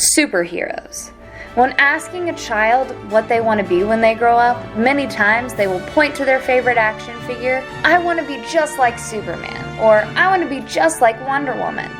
Superheroes. When asking a child what they want to be when they grow up, many times they will point to their favorite action figure. I want to be just like Superman, or I want to be just like Wonder Woman.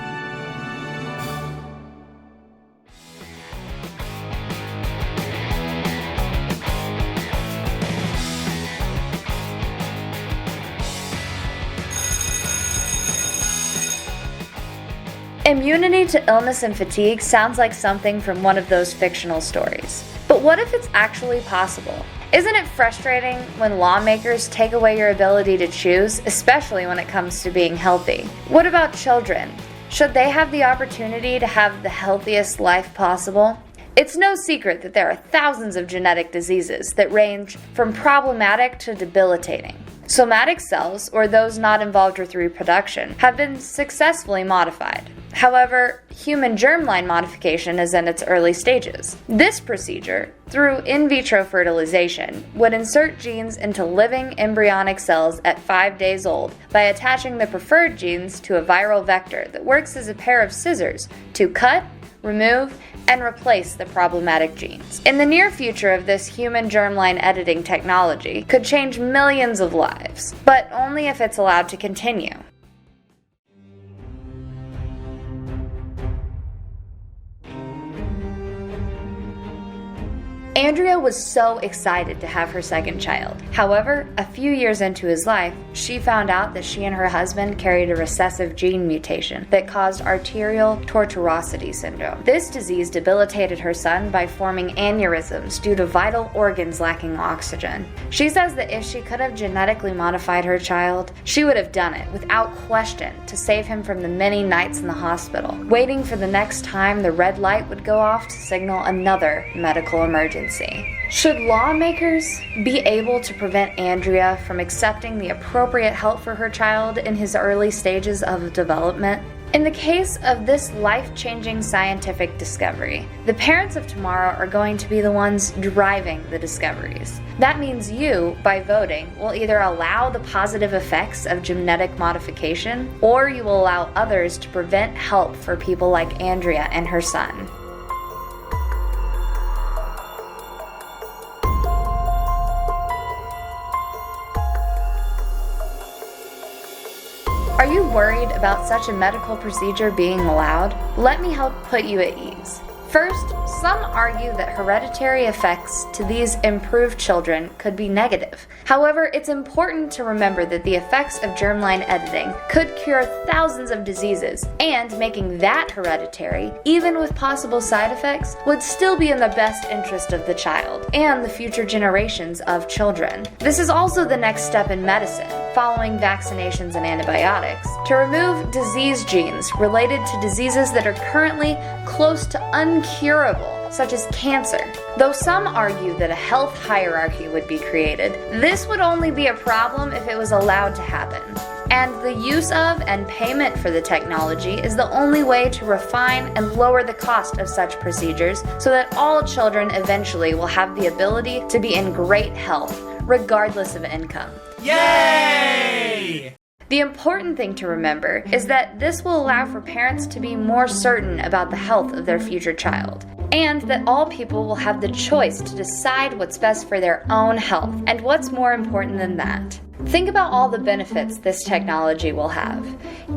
Immunity to illness and fatigue sounds like something from one of those fictional stories. But what if it's actually possible? Isn't it frustrating when lawmakers take away your ability to choose, especially when it comes to being healthy? What about children? Should they have the opportunity to have the healthiest life possible? It's no secret that there are thousands of genetic diseases that range from problematic to debilitating. Somatic cells, or those not involved with reproduction, have been successfully modified. However, human germline modification is in its early stages. This procedure, through in vitro fertilization, would insert genes into living embryonic cells at 5 days old by attaching the preferred genes to a viral vector that works as a pair of scissors to cut, remove, and replace the problematic genes. In the near future of this human germline editing technology could change millions of lives, but only if it's allowed to continue. Andrea was so excited to have her second child. However, a few years into his life, she found out that she and her husband carried a recessive gene mutation that caused arterial tortuosity syndrome. This disease debilitated her son by forming aneurysms due to vital organs lacking oxygen. She says that if she could have genetically modified her child, she would have done it without question to save him from the many nights in the hospital, waiting for the next time the red light would go off to signal another medical emergency. Should lawmakers be able to prevent Andrea from accepting the appropriate help for her child in his early stages of development? In the case of this life-changing scientific discovery, the parents of tomorrow are going to be the ones driving the discoveries. That means you, by voting, will either allow the positive effects of genetic modification, or you will allow others to prevent help for people like Andrea and her son. Are you worried about such a medical procedure being allowed? Let me help put you at ease. First, some argue that hereditary effects to these improved children could be negative. However, it's important to remember that the effects of germline editing could cure thousands of diseases, and making that hereditary, even with possible side effects, would still be in the best interest of the child and the future generations of children. This is also the next step in medicine, following vaccinations and antibiotics, to remove disease genes related to diseases that are currently close to uncurable, such as cancer. Though some argue that a health hierarchy would be created, this would only be a problem if it was allowed to happen. And the use of and payment for the technology is the only way to refine and lower the cost of such procedures so that all children eventually will have the ability to be in great health, regardless of income. Yay! The important thing to remember is that this will allow for parents to be more certain about the health of their future child, and that all people will have the choice to decide what's best for their own health. And what's more important than that? Think about all the benefits this technology will have: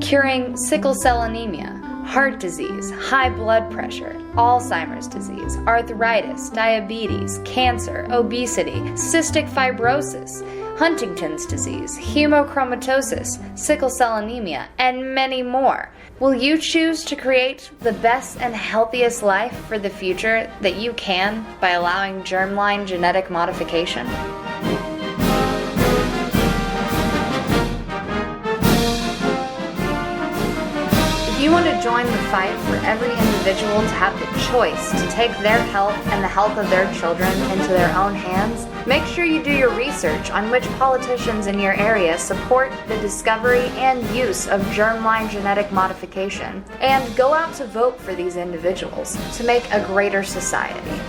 curing sickle cell anemia, heart disease, high blood pressure, Alzheimer's disease, arthritis, diabetes, cancer, obesity, cystic fibrosis, Huntington's disease, hemochromatosis, sickle cell anemia, and many more. Will you choose to create the best and healthiest life for the future that you can by allowing germline genetic modification? If you want to join the fight for every individual to have the choice to take their health and the health of their children into their own hands, make sure you do your research on which politicians in your area support the discovery and use of germline genetic modification, and go out to vote for these individuals to make a greater society.